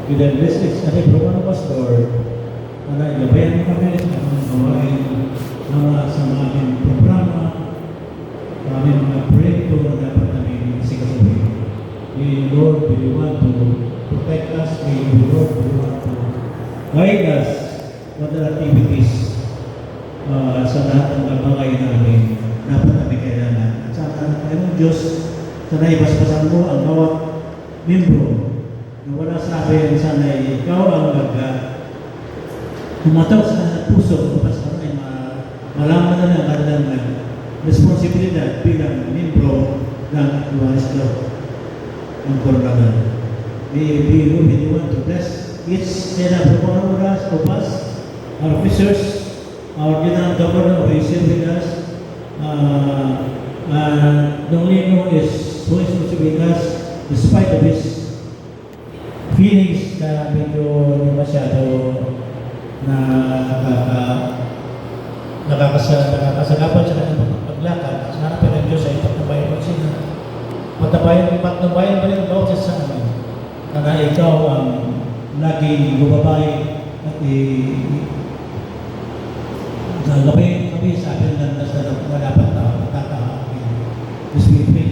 with the blessings na programa pastor, na ilabayan mo kami sa mga gawain sa mga aming programa, sa aming mga proyekto na dapat namin sikasuhin. We, Lord, we want to protect us. We, Lord, we want to guide us with the activities sa lahat ng bagay namin dapat namin kailangan. At sa ang Diyos, sana'y basbasan mo ang bawat membro na wala sa akin, sana'y ikaw ang kumataw sa puso upang sana'y malaman na ng kanilang responsibilidad bilang membro ng Luwanes Club ng Corbagan. May we really want to bless each and every one of us, our officers, our General Governor who is here with us, Don Lino who is with us despite of his feelings na medyo masyado na nakakasagapan sa kanyang paglakad. Sa harapan ng Diyos ay patnubayan mo sila. Patnubayan ba rin ang bawat sa amin? Na ikaw ang laging gumabay at gagawin kami sa akin ng nasa dapat tao, tatao. This we pray